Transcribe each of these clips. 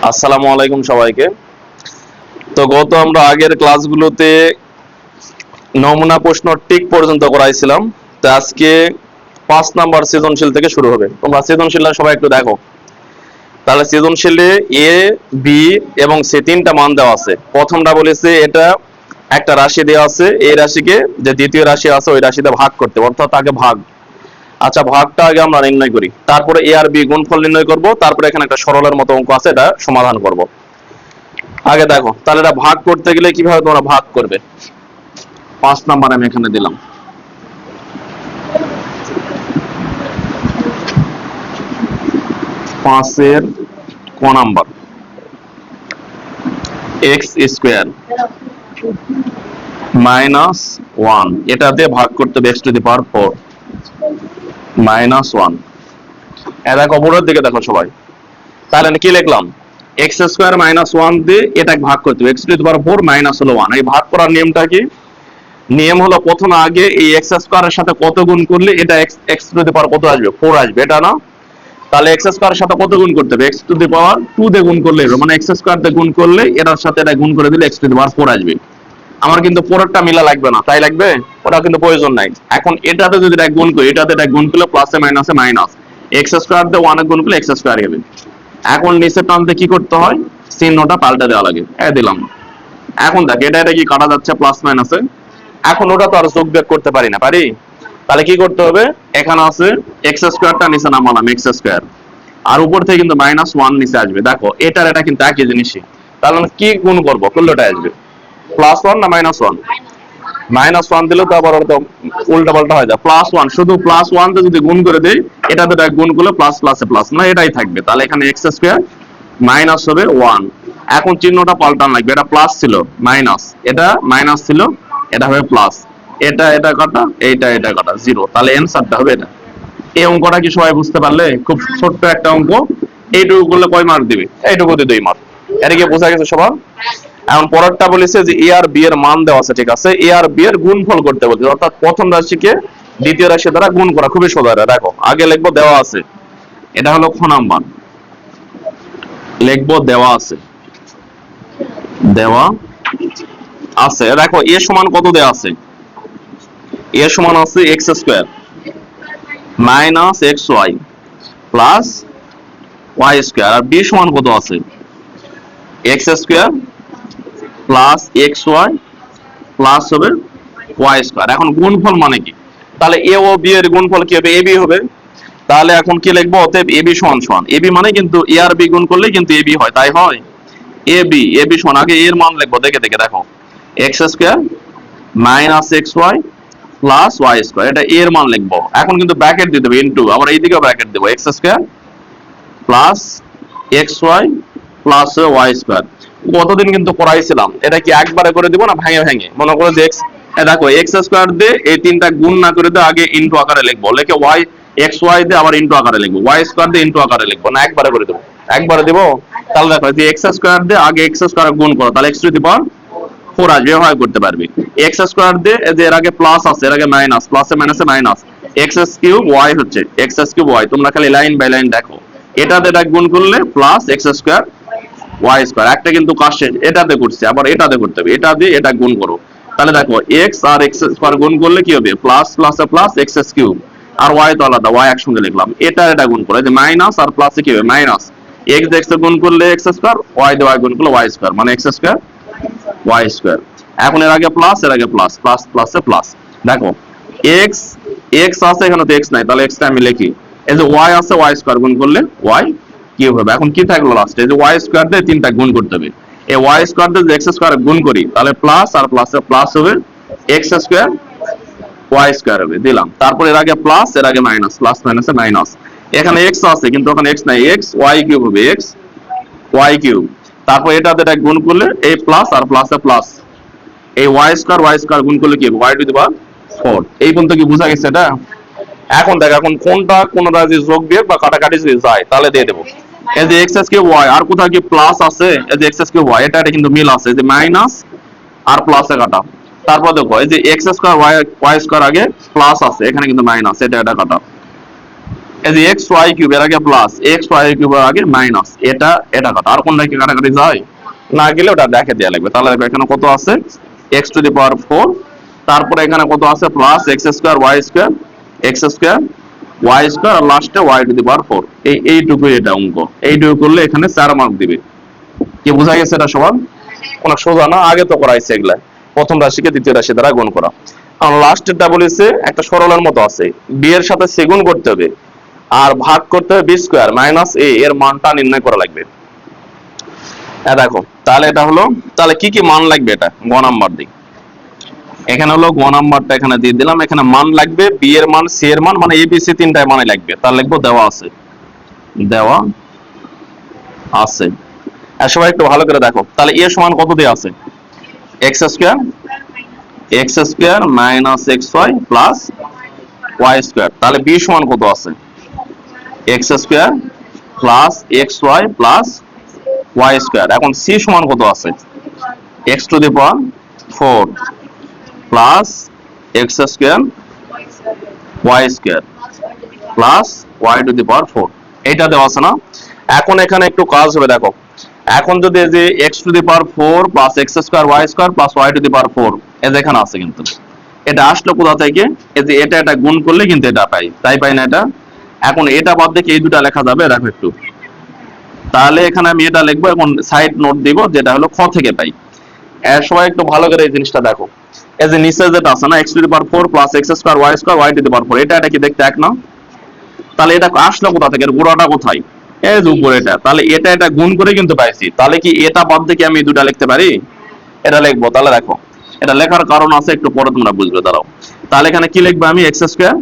আসসালামু আলাইকুম সবাইকে। তো গত আমরা আগের ক্লাসগুলোতে নমুনা প্রশ্ন টিক পর্যন্ত করাইছিলাম। তো আজকে 5 নাম্বার সৃজনশীল থেকে শুরু হবে। তোমরা সৃজনশীলটা সবাই একটু দেখো। তাহলে সৃজনশীলে এ, বি এবং সি তিনটা মান দেওয়া আছে। প্রথমটা বলেছে এটা একটা রাশি দেওয়া আছে, এই রাশিকে যে দ্বিতীয় রাশি আছে ওই রাশিতে ভাগ করতে, অর্থাৎ তাকে ভাগ। আচ্ছা, ভাগটা আগে আমরা নির্ণয় করি, তারপরে এ আর বি গুণফল নির্ণয় করব, তারপরে এখানে একটা সরলের মতো অঙ্ক আছে, এটা সমাধান করব। আগে দেখো, তাহলে এটা ভাগ করতে গেলে কিভাবে তোমরা ভাগ করবে। 5 নাম্বার আমি এখানে দিলাম। পাঁচের ক number, x square minus one, এটা দিয়ে ভাগ করতে হবে x to the power 4 minus one. দেখো উপরের দিকে দেখো সবাই, তাহলে কি লিখলাম, এক্স স্কোয়ার মাইনাস ওয়ান দিয়ে এটাকে ভাগ করতে হবে, x to the power 4 minus হলো ওয়ান। এই ভাগ করার নিয়মটা কি? নিয়ম হলো প্রথমে আগে এই এক্স স্কোয়ারের সাথে কত গুণ করলে এটা x x to the power কত আসবে, 4 আসবে, এটা না? তাহলে এক্স স্কোয়ারের সাথে কত গুণ করতে হবে, এক্স টু দি পাওয়ার 2 দিয়ে গুণ করলে, মানে এক্স স্কোয়ার দিয়ে গুণ করলে এটার সাথে এটা গুণ করে দিলে এক্স টু দি পাওয়ার 4 আসবে। আমার কিন্তু পরেরটা মিলা লাগবে না, তাই লাগবে? ওটা কিন্তু প্রয়োজন নাই। এখন এটাতে যদি এটা গুণ করি, এটাতে এটা গুণ করলে প্লাসে মাইনাসে মাইনাস, এক্স স্কোয়ার দিয়ে 1 গুণ করলে এক্স স্কোয়ার হবে। এখন নিচে টানতে কি করতে হয়, চিহ্নটা পাল্টে দেওয়া লাগে, দিলাম। এখন দেখ, এটা এটা কি কাটা যাচ্ছে প্লাস মাইনাসে, এখন ওটা তো আর যোগ বিয়োগ করতে পারি না, পারি? তাহলে কি করতে হবে, এখানে আছে এক্স স্কোয়ারটা নিচে নামালাম এক্স স্কোয়ার, আর উপর থেকে কিন্তু মাইনাস ওয়ান নিচে আসবে। দেখো এটার এটা কিন্তু একই জিনিসই, তাহলে কি গুণ করবো, করলে ওটা আসবে প্লাস ওয়ান না মাইনাস ওয়ান। মাইনাস ওয়ান দিলে তো আবার ওটা উল্টা পাল্টা হয়ে যায়, প্লাস ওয়ান, শুধু প্লাস ওয়ান তে যদি গুণ করে দেই, এটাতে গুণ করলে প্লাস প্লাসে প্লাস, না এটাই থাকবে। তাহলে এখানে এক্স স্কোয়ার মাইনাস হবে ওয়ান। এখন চিহ্নটা পাল্টান লাগবে, এটা প্লাস ছিল মাইনাস, এটা মাইনাস ছিল এটা হবে প্লাস, এটা এটা কাটা, এইটা এটা কাটা, জিরো। তাহলে অ্যান্সারটা হবে এটা। এই অঙ্কটা কি সবাই বুঝতে পারলে? খুব ছোট্ট একটা অঙ্ক, এইটুকু করলে কয় মার্ক দিবে, এইটুকু দিয়ে 2 মার্ক। এটা কি বোঝা গেছে সবার? এখন পরেরটা বলেছে যে এ আর বি এর মান দেওয়া আছে, ঠিক আছে, এ আর বি এর গুণফল করতে বলছে, অর্থাৎ প্রথম রাশিকে দ্বিতীয় রাশি দ্বারা গুণ করা। খুবই সোজা। দেখো আগে লিখবো দেওয়া আছে, এটা হলো খ নাম্বার, লিখবো দেওয়া আছে, দেওয়া আছে। দেখো এ সমান কত দেওয়া আছে, এ সমান আছে x square minus x y plus y square, আর বি সমান কত আছে, x square plus x y plus হবে ওয়াই স্কোয়ার। এখন গুণফল মানে কি, তাহলে এ ও বি এর গুণফল কি হবে, এ বি হবে। তাহলে এখন কি লিখবো, অতএব এ বি সমান সমান, এ বি মানে কিন্তু এ আর বি গুণ করলে কিন্তু এ বি হয়, তাই হয় এ বি সমান, আগে এর মান লিখবো, দেখে দেখে দেখো, x square minus x y plus y square, এটা এর মান লিখবো। এখন কিন্তু ব্র্যাকেট দিতে হবে ইনটু, আবার এইদিকেও ব্র্যাকেট দেবো, x square plus x y plus y square. কতদিন কিন্তু করাইছিলাম, এটা কি একবারে করে দিব না ভেঙে ভেঙে, মনে করো যে এক্স, দেখো এক্স স্কোয়ার দিয়ে এই তিনটা গুণ না করে দিয়ে আগে ইনটু আকারে লিখবো, লিখে ওয়াই এক্স ওয়াই দিয়ে আবার ইনটু আকারে লিখবো, ওয়াই স্কোয়ার দিয়ে ইনটু আকারে লিখবো, না একবারে করে দেবো, একবারে দিব। তাহলে দেখো যে এক্স স্কোয়ার দিয়ে আগে এক্স স্কোয়ার গুণ করো, তাহলে এক্স টু দি পাওয়ার 4 আসবে, হয় করতে পারবি। এক্স স্কোয়ার দিয়ে যে এর আগে প্লাস আছে, এর আগে মাইনাস, প্লাসে মাইনাসে মাইনাস, এক্স কিউব ওয়াই হচ্ছে এক্স কিউব ওয়াই, তোমরা খালি লাইন বাই লাইন দেখো, এটাতে এটা গুণ করলে plus x square y square, একটা কিন্তু কাজ শেষ, এটাতে করছে, আবার এটাতে করতে হবে, এটা দিয়ে এটা গুণ করো। তাহলে দেখো এক্স আর এক্স স্কোয়ার গুণ করলে কি হবে, প্লাস প্লাসে প্লাস এক্স কিউব, আর ওয়াই তো আলাদা, ওয়াই একসঙ্গে লিখলাম, এটা এটা গুণ করে যে মাইনাস আর প্লাসে কি হবে মাইনাস, এক্স এক্স গুণ করলে এক্স স্কোয়ার, ওয়াই দিয়ে ওয়াই গুণ করলে ওয়াই স্কোয়ার, মানে এক্স স্কোয়ার ওয়াই স্কোয়ার। এখন এর আগে প্লাস, এর আগে প্লাস, প্লাস প্লাসে প্লাস। দেখো এক্স এক্স আছে, এখানে তো এক্স নাই, তাহলে এক্সটা আমি লিখি, এই যে ওয়াই আছে, ওয়াই স্কোয়ার গুণ করলে ওয়াই কিউব হবে। এখন কি থাকলো লাস্টে, এই যে ওয়াই স্কোয়ার দিয়ে তিনটা গুণ করতে হবে, এই ওয়াই স্কোয়ার দিয়ে এক্স স্কোয়ার গুণ করি, তাহলে প্লাস আর প্লাসে প্লাস হবে, এক্স স্কোয়ার ওয়াই স্কোয়ার হবে, দিলাম। তারপর এর আগে প্লাস, এর আগে মাইনাস, প্লাস মাইনাসে মাইনাস, এখানে এক্স আছে কিন্তু ওখানে এক্স নাই, এক্স ওয়াই কিউব হবে, এক্স ওয়াই কিউব। তারপর এটাতে এটা গুণ করলে এই প্লাস আর প্লাসে প্লাস, এই ওয়াই স্কোয়ার গুণ করলে কি হবে, ওয়াই টু দি পাওয়ার 4। এই পর্যন্ত কি বোঝা গেছে এটা? এখন দেখ, এখন কোনটা কোনটা যদি যোগ বিয়োগ বা কাটাকাটি যদি যায় তাহলে দিয়ে দেবো। এই যে এক্স কিউব ওয়াই, আর কোথাও কি প্লাস আছে, এই যে এক্স কিউব ওয়াই, এটা কিন্তু মিল আছে, যে মাইনাস আর প্লাসে কাটা। তারপর দেখো এই যে x square y y square আগে প্লাস আছে, এখানে কিন্তু মাইনাস, এটা এটা কাটা, এই যে এক্স ওয়াই কিউবের আগে প্লাস, এক্স ওয়াই কিউবের আগে মাইনাস, এটা এটা কাটা, আর কোনটা কি কাটাকাটি যায় না, গেলে ওটা দেখে দেওয়া লাগবে। তাহলে দেখো এখানে কত আছে, এক্স টু দি পাওয়ার 4, তারপরে এখানে কত আছে plus x square y square, x square y square, আর লাস্টে ওয়াই টু দি পাওয়ার 4। এইটুকুই এটা অঙ্ক। এইটুকু করলে এখানে 4 মার্ক দিবে। কি বোঝা গেছে এটা সবার? কোনো সোজা না, আগে তো করাইছে এগুলা, প্রথম রাশিকে দ্বিতীয় রাশি দ্বারা গুণ করা। আর লাস্টেরটা বলেছে একটা সরলের মতো আছে, বি এর সাথে সি গুণ করতে হবে আর ভাগ করতে হবে বি স্কোয়ার মাইনাস এ, এর মানটা নির্ণয় করা লাগবে। দেখো তাহলে এটা হলো, তাহলে কি কি মান লাগবে, এটা গ নাম্বার দিই। এখানে হলো গ নাম্বারটা এখানে দিয়ে দিলাম, এখানে মান লাগবে বি এর মান, সি এর মান, মানে এ বি সি তিনটায় মানে লাগবে। তাহলে লিখবো দেওয়া আছে, দেওয়া আছে। আর সবাই একটু ভালো করে দেখো, তাহলে এ সমান কত দিয়ে আছে, x square minus x y plus y square. তাহলে বি সমান কত আছে, x square plus x y plus y square. এখন সি সমান কত আছে, x to the power 4 plus x square y square plus y to the power 4। এইটা দেওয়া আছে না? এখন এখানে একটু কাজ হবে, দেখো এখন যদি এই যে x to the power 4 plus x square y square plus y to the power 4, এই যে এখানে আছে, কিন্তু এটা আসলো কোথা থেকে, এই যে এটা গুণ করলে কিন্তু এটা পাই, তাই পাই না এটা। এখন এটা বাদ দিয়ে এই দুটা লেখা যাবে, দেখো একটু। তাহলে এখানে আমি এটা লিখবো, এখন সাইড নোট দিব, যেটা হলো খ থেকে পাই। এর সবাই একটু ভালো করে এই জিনিসটা দেখো, এই যে নিচে যেটা আছে না, x to the power 4 plus x square y square y to the power 4, এটা কি দেখতে এক না? তাহলে এটা আসলো কোথা থেকে, এর গোড়াটা কোথায়, এই যে উপরে এটা। তাহলে এটা গুণ করে কিন্তু পাইছি, তাহলে কি এটা বাদ দিয়ে আমি দুটা লিখতে পারি? এটা লিখবো। তাহলে দেখো এটা লেখার কারণ আছে, একটু পরে তোমরা বুঝবে, দাঁড়াও। তাহলে এখানে কি লিখবো আমি, এক্স স্কোয়ার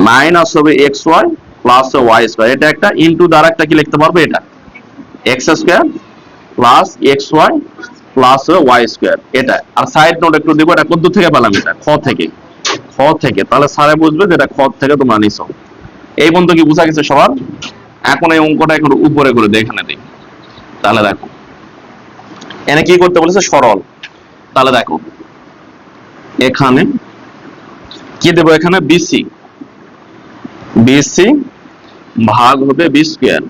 মাইনাস হবে x y plus y square, এটা একটা ইনটু দ্বারা একটা কি লিখতে পারবো, এটা x square plus x y plus y square, এটা। আর সাইড নোট একটু দিব, এটা কত থেকে পেলাম, এটা খ থেকে, খ থেকে। তাহলে স্যারে বুঝবে যে এটা খ থেকে তোমরা নিছো। এই পর্যন্ত কি বোঝা গেছে সবার? এখন এই অঙ্কটা এখন উপরে করে দিই, এখানে দিই। তাহলে দেখো এখানে কি করতে বলেছে, সরল। তাহলে দেখো এখানে কি দেবো, এখানে বিসি, বিসি ভাগ হবে বি স্কোয়ার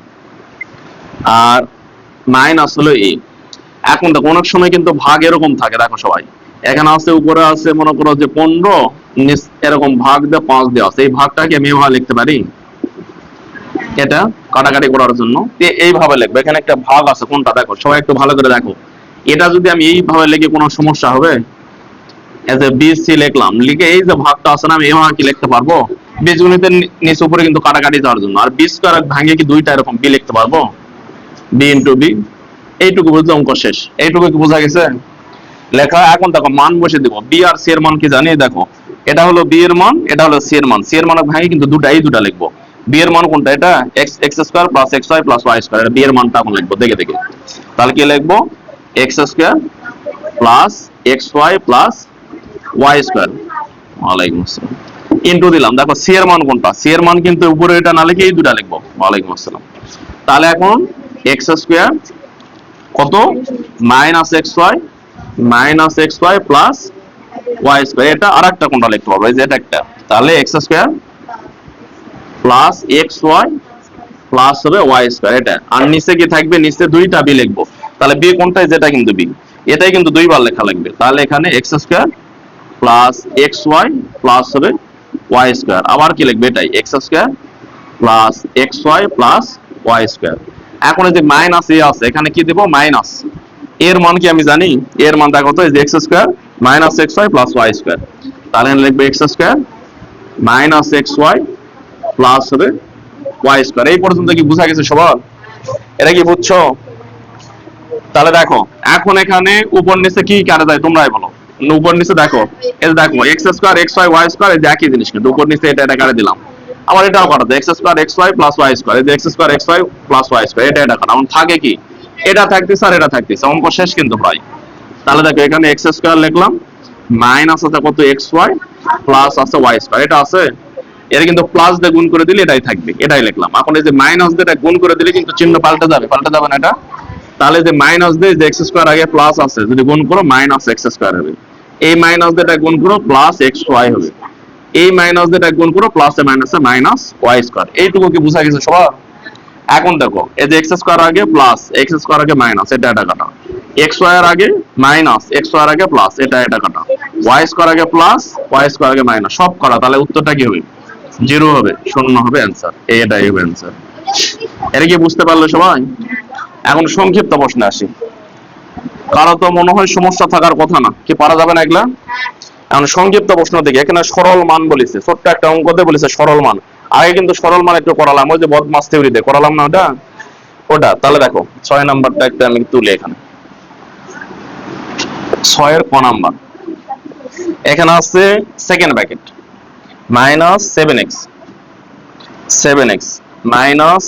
আর মাইনাস হলো এ। এখন দেখো অনেক সময় কিন্তু ভাগ এরকম থাকে, দেখো সবাই এখানে আছে, উপরে আছে মনে করো যে 15, এরকম ভাগ দিয়ে 5 দেওয়া আছে, এই ভাগটাকে আমি এভাবে লিখতে পারি, এটা কাটাকাটি করার জন্য এইভাবে লিখবো। এখানে একটা ভাগ আছে, কোনটা দেখো সবাই একটু ভালো করে দেখো। এটা যদি আমি এইভাবে লিখে কোনো সমস্যা হবে? এজ এ বি সি লিখলাম, লিখে এই যে ভাগটা আছে না, আমি এভাবে কি লিখতে পারবো, বীজগণিতের নিচে উপরে কিন্তু কাটাকাটি যাওয়ার জন্য। আর বি স্কোয়ার ভাঙিয়ে কি দুইটা এরকম বি লিখতে পারবো, বি ইন্টু বি। এইটুকু বুঝতে অঙ্ক শেষ। এইটুকু কি বোঝা গেছে লেখা? এখন দেখো মান বসে দিব, বি আর সি এর মান কি জানি, দেখো এটা হলো বি এর মান, এটা হলো সি এর মান। সি এর মান ভাঙিয়ে কিন্তু দুটা লিখবো। বি এর মান কোনটা, এটা x square plus x y plus y square, B এর মানটা এখন লিখবো দেখে দেখে। তাহলে কি লিখবো, x square plus x y plus y square, ওয়ালাইকুম আসসালাম, ইন্টু দিলাম। দেখো সি এর মান কোনটা, সি এর মান কিন্তু উপরে এটা না লিখে এই দুটা লিখবো, ওয়ালাইকুম আসসালাম। তাহলে এখন এক্স স্কোয়ার কত, minus x y plus y square, এটা আর একটা কোনটা লিখতে পারবো, এই যে এটা একটা। তাহলে x square plus x y plus হবে ওয়াই স্কোয়ার, এটা। আর নিচে কি থাকবে, নিচে দুইটা বি লিখবো। তাহলে বি কোনটা, যেটা কিন্তু বি, এটাই কিন্তু দুইবার লেখা লাগবে। তাহলে এখানে x square plus x y plus হবে ওয়াই স্কোয়ার, আবার কি লিখবে, এটাই x square plus x y plus y square. এখন এই যে মাইনাস এ আছে, এখানে কি দেবো, মাইনাস এর মান কি আমি জানি, এর মান দেখো তো, এই যে x square minus x y plus y square. তাহলে লিখবে x square minus x y plus হবে ওয়াই স্কোয়ার। এই পর্যন্ত কি বোঝা গেছে সবার? এটা কি বুঝছো? তাহলে দেখো এখন এখানে উপর নিচে কি কাটা যায় তোমরাই বলো। উপর নিচে দেখো, এই দেখো x square x y y square, এই যে একই জিনিস, কিন্তু উপর নিচে এটা কাটা দিলাম। আবার এটাও কাটা যায়, x square x y plus y square, এই যে x square x y plus y square, এটা কাটা। এখন থাকে কি, এটা থাকতেছে আর এটা থাকতেছে, অঙ্ক শেষ কিন্তু প্রায়। তাহলে দেখো এখানে এক্স স্কোয়ার লিখলাম, মাইনাস আছে কত এক্স ওয়াই প্লাস আছে ওয়াই স্কোয়ার, এটা আছে। এটা কিন্তু প্লাস দিয়ে গুণ করে দিলে এটাই থাকবে, এটাই লিখলাম। এখন এই যে মাইনাস দিয়ে গুণ করে দিলে কিন্তু চিহ্ন পাল্টে যাবে না এটা। তাহলে যে মাইনাস দিয়ে যে এক্স স্কোয়ার আগে প্লাস আছে, যদি গুণ করো মাইনাস এক্স স্কোয়ার হবে। এই মাইনাস দিয়ে গুণ করো প্লাস এক্স ওয়াই হবে। এই মাইনাস দিয়ে গুণ করো, প্লাস এ মাইনাসে মাইনাস ওয়াই স্কয়ার। এইটুকু কি বুঝা গেছে সবার? এখন দেখো এই যে এক্স স্কয়ার আগে প্লাস এক্স স্কয়ার আগে মাইনাস, এটা কাটা। এক্স ওয়াই এর আগে মাইনাস এক্স ওয়াই এর আগে প্লাস, এটা কাটা। ওয়াই স্কয়ার আগে প্লাস ওয়াই স্কয়ার আগে মাইনাস, সব করা, তাহলে উত্তরটা কি হবে? 0 হবে, শূন্য হবে অ্যান্সার। এটাই হবে অ্যান্সার। এটা কি বুঝতে পারলে সবাই? এখন সংক্ষিপ্ত প্রশ্নে আসি। কারো তো মনে হয় সমস্যা থাকার কথা না, কি পারা যাবে না এগুলা? এখন সংক্ষিপ্ত প্রশ্ন থেকে এখানে সরল মান বলেছে, ছোট্ট একটা অঙ্কতে বলেছে সরল মান। আগে কিন্তু সরল মান একটু করালাম, ওই যে বদমাস থিওরিতে করালাম না ওটা। তাহলে দেখো 6 নাম্বারটা একটা আমি তুলি এখানে। 6 এর ক নাম্বার, এখানে আছে second bracket minus 7x minus,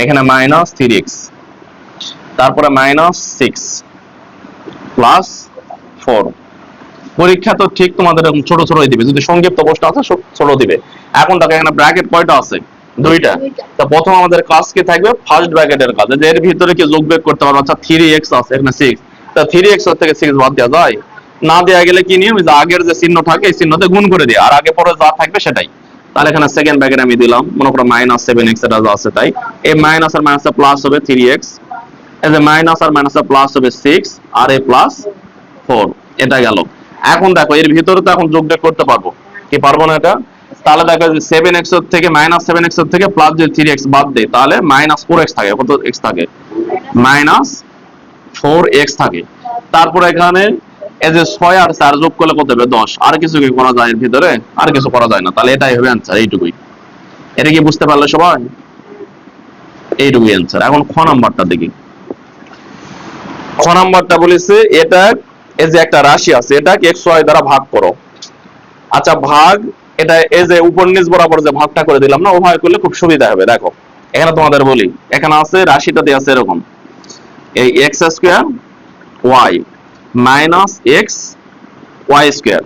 এখানে মাইনাস 3x, তারপরে মাইনাস 6 প্লাস 4। পরীক্ষা তো ঠিক তোমাদের এরকম ছোট ছোটই দিবে, যদি সংক্ষিপ্ত প্রশ্ন আছে ছোট দিবে। এখন দেখো এখানে ব্র্যাকেট কয়টা আছে? দুইটা। তো প্রথম আমাদের কাজ কি থাকবে? ফার্স্ট ব্র্যাকেটের কাজ, যে এর ভিতরে কি যোগ বিয়োগ করতে পারবো। আচ্ছা 3x আছে, এখানে 6, তা 3x থেকে 6 বাদ দেওয়া যায়? না দেওয়া গেলে কি নিয়ম, যে আগের যে চিহ্ন থাকে এই চিহ্নতে গুণ করে দিই, আর আগে পরে যা থাকবে সেটাই। তাহলে এখানে সেকেন্ড ব্র্যাকেট আমি দিলাম, মনে করো মাইনাস 7x, এটা যা আছে তাই। এই মাইনাস আর মাইনাসে প্লাস হবে 3x, এই যে মাইনাস আর মাইনাসে প্লাস হবে 6, আর এই প্লাস 4, এটা গেল। এখন দেখো এর ভিতরে তো এখন যোগ বিয়োগ করতে পারবো কি পারবো না এটা? তাহলে দেখো যে 7x থেকে মাইনাস 7x থেকে প্লাস যে 3x বাদ দেই, তাহলে মাইনাস 4x থাকে। কত x থাকে? মাইনাস 4x থাকে। তারপর এখানে এই যে 6 আর 4 যোগ করলে কত হবে? 10। আর কিছু কি করা যায় এর ভিতরে? আর কিছু করা যায় না। তাহলে এটাই হবে অ্যান্সার, এইটুকুই। এটা কি বুঝতে পারলে সবাই? এইটুকুই অ্যান্সার। এখন খ নাম্বারটা দেখি। খ নাম্বারটা বলেছে এটা এই যে একটা রাশি আছে, এটাকে x y দ্বারা ভাগ করো। আচ্ছা ভাগ, এটা এই যে উপর নিচ বরাবর যে ভাগটা করে দিলাম না, ওভাবে করলে খুব সুবিধা হবে। দেখো এখানে তোমাদের বলি, এখানে আছে রাশিটা দেয়া আছে এরকম, এই x square y minus x y square,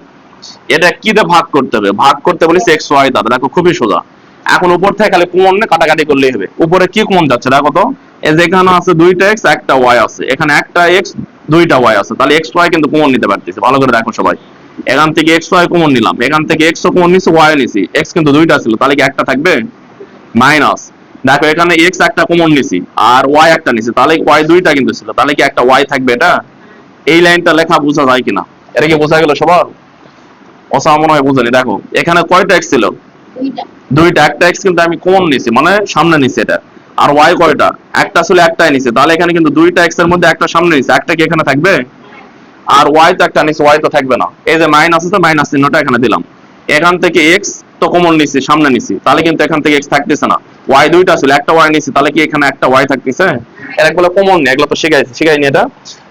এটা কি দিয়ে ভাগ করতে হবে? ভাগ করতে বলেছে x y দ্বারা। দেখো খুবই সোজা। এখন উপর থেকে খালি কমন না কাটাকাটি করলেই হবে। উপরে কি কমন যাচ্ছে দেখো তো, এই যে এখানে আছে দুইটা x একটা y আছে, এখানে একটা x দুইটা y আছে, তাহলে x y কিন্তু কমন নিতে পারতেছি। ভালো করে দেখো সবাই, এখান থেকে x y কমন নিলাম, এখান থেকে x ও কমন নিছি, y নিছি, x কিন্তু দুইটা ছিল, তাহলে কি একটা থাকবে? মাইনাস, দেখো এখানে x একটা কমন নিছি আর y একটা নিছি, তাহলে y দুইটা কিন্তু ছিল, তাহলে কি একটা y থাকবে? এটা এই লাইনটা লেখা বোঝা যায় কিনা? এটা কি বোঝা গেল সবার? অসা মনে হয় বুঝলি। দেখো এখানে কয়টা x ছিল? দুইটা। একটা x কিন্তু আমি কমন নিছি, মানে সামনে নিছি এটা। আর y কয়টা? একটা ছিল, একটাই নিছি, তাহলে এখানে কিন্তু দুইটা x এর মধ্যে একটা সামনে নিছি, একটা কি এখানে থাকবে? আর y তো একটা নিছি, y তো থাকবে না। এই যে মাইনাস আছে, মাইনাস চিহ্নটা এখানে দিলাম। এখান থেকে x তো কমন নিছি, সামনে নিছি, তাহলে কিন্তু এখান থেকে x থাকতেছে না। y দুইটা ছিল, একটা y নিছি, তাহলে কি এখানে একটা y থাকতেছে? এরা গুলো কমন নেই, এগুলো তো শিখাইনি এটা।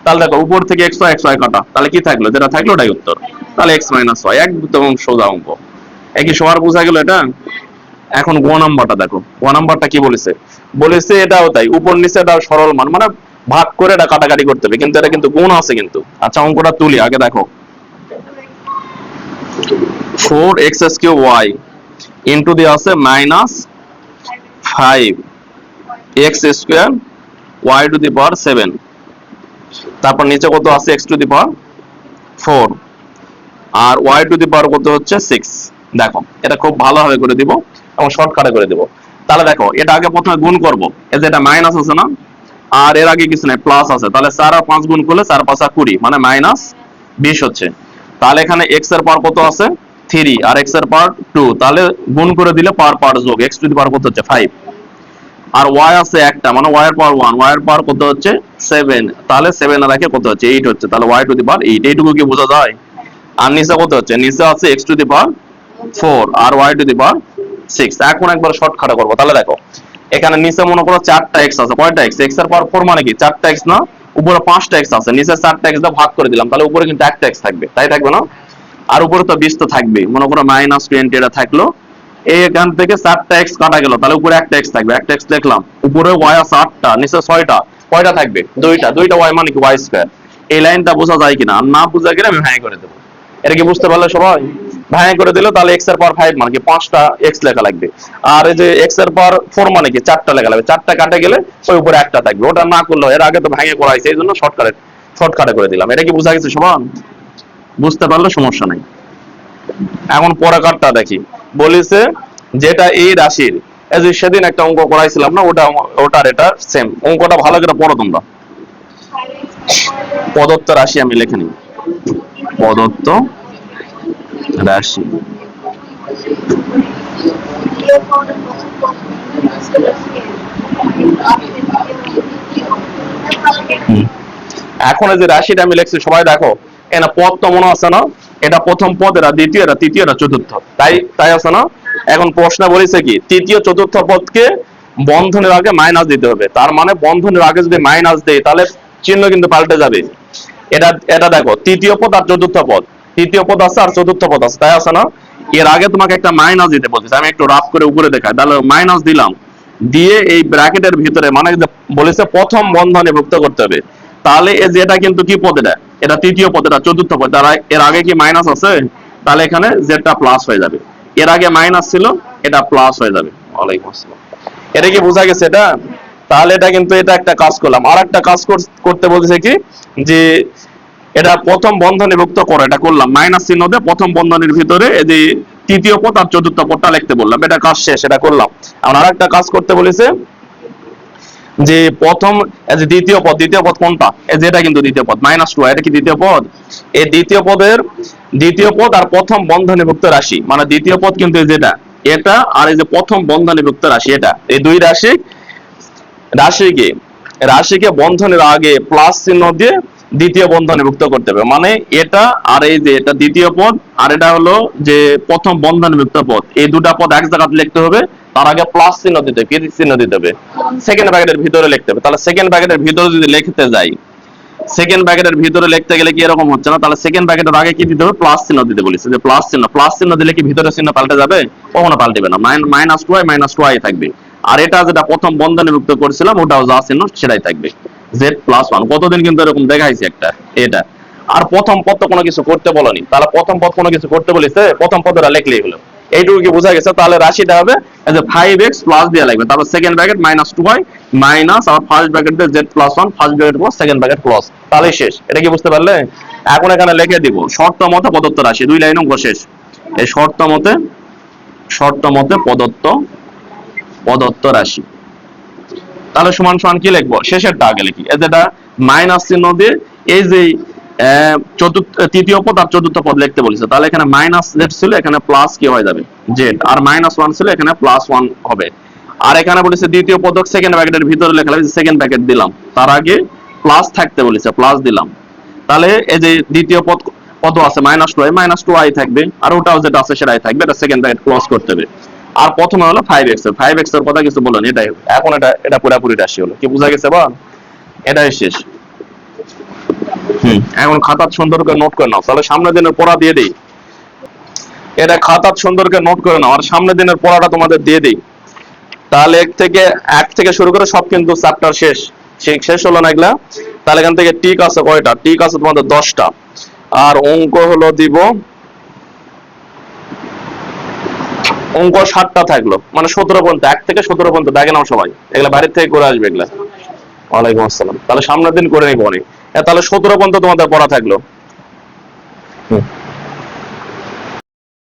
তাহলে দেখো উপর থেকে x y কাটা, তাহলে কি থাকলো? যেটা থাকলো ওটাই উত্তর। তাহলে x মাইনাস y, একদম সোজা অঙ্ক। একই সবার বোঝা গেল এটা? এখন গ নাম্বারটা দেখো, গ নাম্বারটা কি বলেছে? বলেছে এটাও তাই, উপর নিচে এটাও সরল মান, মানে ভাগ করে এটা কাটাকাটি করতে হবে, কিন্তু এটা কিন্তু গুণ আছে কিন্তু। আচ্ছা অঙ্কটা তুলি আগে। দেখো 4x³ ইন্টু দিয়ে আছে minus 5x² y to the power 7, তারপর নিচে কত আছে? x টু দি পাওয়ার 4, আর y টু দি পাওয়ার কত হচ্ছে? 6। দেখো এটা খুব ভালোভাবে করে দিব এবং শর্টকাটে করে দিব। তাহলে দেখো এটা আগে প্রথমে গুণ করব, এই যে এটা মাইনাস আছে না, আর এর আগে কিছু নাই, প্লাস আছে, তাহলে 4 আর 5 গুণ করলে 4 5 20, মানে মাইনাস 20 হচ্ছে। তাহলে এখানে x এর পাওয়ার কত আছে? 3, আর x এর পাওয়ার 2, তাহলে গুণ করে দিলে পাওয়ার যোগ, x টু দি পাওয়ার কত হচ্ছে? 5, আর y আছে একটা, মানে y এর পাওয়ার 1, y এর পাওয়ার কত হচ্ছে? 7, তাহলে 7 এর আগে কত হচ্ছে? 8 হচ্ছে, তাহলে y টু দি পাওয়ার 8। এইটুকু কি বোঝা যায়? আর নিচে কত হচ্ছে? নিচে আছে x টু দি পাওয়ার 4 আর y টু দি পাওয়ার 6। এখন একবার শর্টকাট করব। তাহলে দেখো এখানে নিচে মনে করো 4টা x আছে, কয়টা x? x এর পাওয়ার 4 মানে কি 4টা x না, উপরে 5টা x আছে, নিচে 4টা x দিয়ে ভাগ করে দিলাম, তাহলে উপরে কিন্তু একটা x থাকবে, তাই থাকবে না? আর উপরে তো 20 তো থাকবে, মনে করো -20 এটা থাকলো। এখান থেকে 4টা x কাটা গেল, তাহলে উপরে একটা x থাকবে, একটা x দেখলাম। উপরে y আছে 8টা, নিচে 6টা, কয়টা থাকবে? দুইটা y মানে কি y²। এই লাইনটা বোঝা যায় কিনা? আর না বোঝা গেলে আমি ভাঙা করে দেবো। এটা কি বুঝতে পারলে সবাই? ভাঙা করে দিলে তাহলে x এর পাওয়ার 5 মানে কি 5টা x লেখা লাগবে, আর এই যে x এর পাওয়ার 4 মানে কি 4টা লেখা লাগবে। 4টা কাটে গেলে ওই উপরে একটা থাকবে, ওটা না করলে এর আগে তো ভাঙা করা হয়েছে, এই জন্য শর্টকাটে করে দিলাম। এটা কি বোঝা গেছে সবার? বুঝতে পারলে সমস্যা নাই। এখন পরে কারটা দেখি, বলিছে যেটা এই রাশির, এই যে সেদিন একটা অঙ্ক করাইছিলাম না, ওটার এটা সেম অঙ্কটা, ভালো করে পড়ো তোমরা। প্রদত্ত রাশি আমি লিখে নিই, প্রদত্ত রাশি। এখন এই যে রাশিটা আমি লিখছি, সবাই দেখো এখানে পদ তো মনে আছে না, এটা প্রথম পদ, এটা দ্বিতীয়, এটা তৃতীয়, এটা চতুর্থ, তাই তাই আছে না। এখন প্রশ্ন বলেছে কি তৃতীয় চতুর্থ পদকে বন্ধনের আগে মাইনাস দিতে হবে, তার মানে বন্ধনের আগে যদি মাইনাস দেই তাহলে চিহ্ন কিন্তু পাল্টে যাবে। এটা এটা দেখো তৃতীয় পদ আর চতুর্থ পদ, তৃতীয় পদ আছে আর চতুর্থ পদ আছে, তাই আছে না। এর আগে তোমাকে একটা মাইনাস দিতে বলতেছে, আমি একটু রাফ করে উপরে দেখাই, তাহলে মাইনাস দিলাম, দিয়ে এই ব্র্যাকেটের ভিতরে মানে বলেছে প্রথম বন্ধনে ভুক্ত করতে হবে, তাহলে এই যে এটা কিন্তু কি পদ, এটা এটা তৃতীয় পদ, এটা চতুর্থ পদ, তার এর আগে কি মাইনাস আছে, তাহলে এখানে জেডটা প্লাস হয়ে যাবে, এর আগে মাইনাস ছিল এটা প্লাস হয়ে যাবে। ওয়ালাইকুম আসসালাম। এটা কি বোঝা গেছে এটা? তাহলে এটা কিন্তু এটা একটা কাজ করলাম, আর একটা কাজ করতে বলতেছে কি যে এটা প্রথম বন্ধনে ভুক্ত করো, এটা করলাম মাইনাস চিহ্ন দিয়ে প্রথম বন্ধনের ভিতরে এই যে তৃতীয় পদ আর চতুর্থ পদটা লিখতে বললাম, এটা কাজ শেষ, এটা করলাম। এখন আর একটা কাজ করতে বলেছে যে প্রথম যে দ্বিতীয় পদ, দ্বিতীয় পদ কোনটা, এই যে এটা কিন্তু দ্বিতীয় পদ -2, এটা কি দ্বিতীয় পদ, এই দ্বিতীয় পদের দ্বিতীয় পদ আর প্রথম বন্ধনীভুক্ত রাশি, মানে দ্বিতীয় পদ কিন্তু এই যেটা এটা, আর এই যে প্রথম বন্ধনীভুক্ত রাশি এটা, এই দুই রাশিকে বন্ধনের আগে প্লাস চিহ্ন দিয়ে দ্বিতীয় বন্ধনীভুক্ত করতে হবে, মানে এটা আর এই যে এটা দ্বিতীয় পদ, আর এটা হলো যে প্রথম বন্ধনীভুক্ত পদ, এই দুটা পদ এক জায়গাতে লিখতে হবে, তার আগে প্লাস চিহ্ন দিতে হবে, কি চিহ্ন দিতে হবে, সেকেন্ড ব্র্যাকেটের ভিতরে লিখতে হবে। তাহলে সেকেন্ড ব্র্যাকেটের ভিতরে যদি লিখতে যাই, সেকেন্ড ব্র্যাকেটের ভিতরে লিখতে গেলে কি এরকম হচ্ছে না, তাহলে সেকেন্ড ব্র্যাকেটের আগে কি দিতে হবে, প্লাস চিহ্ন দিতে বলেছে, যে প্লাস চিহ্ন দিলে কি ভিতরে চিহ্ন পাল্টে যাবে, কখনো পাল্টেবে না, -2 থাকবে, আর এটা যেটা প্রথম বন্ধনীভুক্ত করেছিলাম ওটাও যা চিহ্ন সেটাই থাকবে, z+1। কতদিন কিন্তু এরকম দেখাইছি একটা এটা। আর প্রথম পদ তো কোনো কিছু করতে বলেনি, তাহলে প্রথম পদ কোনো কিছু করতে বলেছে, প্রথম পদটা লিখলেই হলো, এইটুকু কি বোঝা গেছে। তাহলে রাশিটা হবে এই যে 5x প্লাস দিয়ে লাগবে, তারপর সেকেন্ড ব্র্যাকেট -2y মাইনাস আর ফার্স্ট ব্র্যাকেট দিয়ে z+1, first bracket plus second bracket plus, তাহলে শেষ। এটা কি বুঝতে পারলে? এখন এখানে লিখে দিব শর্ত মতে প্রদত্ত রাশি, 2 লাইন অঙ্ক শেষ। এই শর্ত মতে প্রদত্ত রাশি, তাহলে সমান সমান কি লিখবো, শেষেরটা আগে লিখি, এই যেটা মাইনাস চিহ্ন দিয়ে এই যে তৃতীয় পদ আর চতুর্থ পদ লিখতে বলেছে, তাহলে এখানে মাইনাস জেড ছিল, এখানে প্লাস কি হয়ে যাবে জেড, আর -1 ছিল, এখানে +1 হবে। আর এখানে বলেছে দ্বিতীয় পদক সেকেন্ড ব্র্যাকেটের ভিতরে লেখা লাগবে, সেকেন্ড ব্র্যাকেট দিলাম, তার আগে প্লাস থাকতে বলেছে, প্লাস দিলাম, তাহলে এই যে দ্বিতীয় পদ কত আছে -2y থাকবে, আর ওটাও যেটা আছে সেটাই থাকবে, এটা সেকেন্ড ব্র্যাকেট ক্লোজ করতে হবে। আর প্রথমে হলো 5x এর কথা কিছু বলেন, এটাই এখন এটা পুরোপুরি রাশি হলো, কি বোঝা গেছে বা? এটাই শেষ। এখন খাতা সুন্দর করে নোট করে নাও, তাহলে সামনের দিনের পড়া দিয়ে দেই, এটা খাতা সুন্দর করে নোট করে নাও, আর সামনের দিনের পড়াটা তোমাদের দিয়ে দেই, তাহলে এক থেকে শুরু করে সব কিন্তু চ্যাপ্টার শেষ হলো না এগুলা। তাহলে এখান থেকে টিক আছে কয়টা, টিক আছে তোমাদের 10টা, আর অঙ্ক হলো দিব অঙ্ক 7টা থাকলো, মানে 17 পর্যন্ত, 1 থেকে 17 পর্যন্ত দেখে নাও সবাই, এগুলা বাইরে থেকে করে আসবে এগুলা। ওয়ালাইকুম আসসালাম। তাহলে সামনের দিন করে নিবো অনেক, তাহলে 17 পর্যন্ত তোমাদের পড়া থাকলো।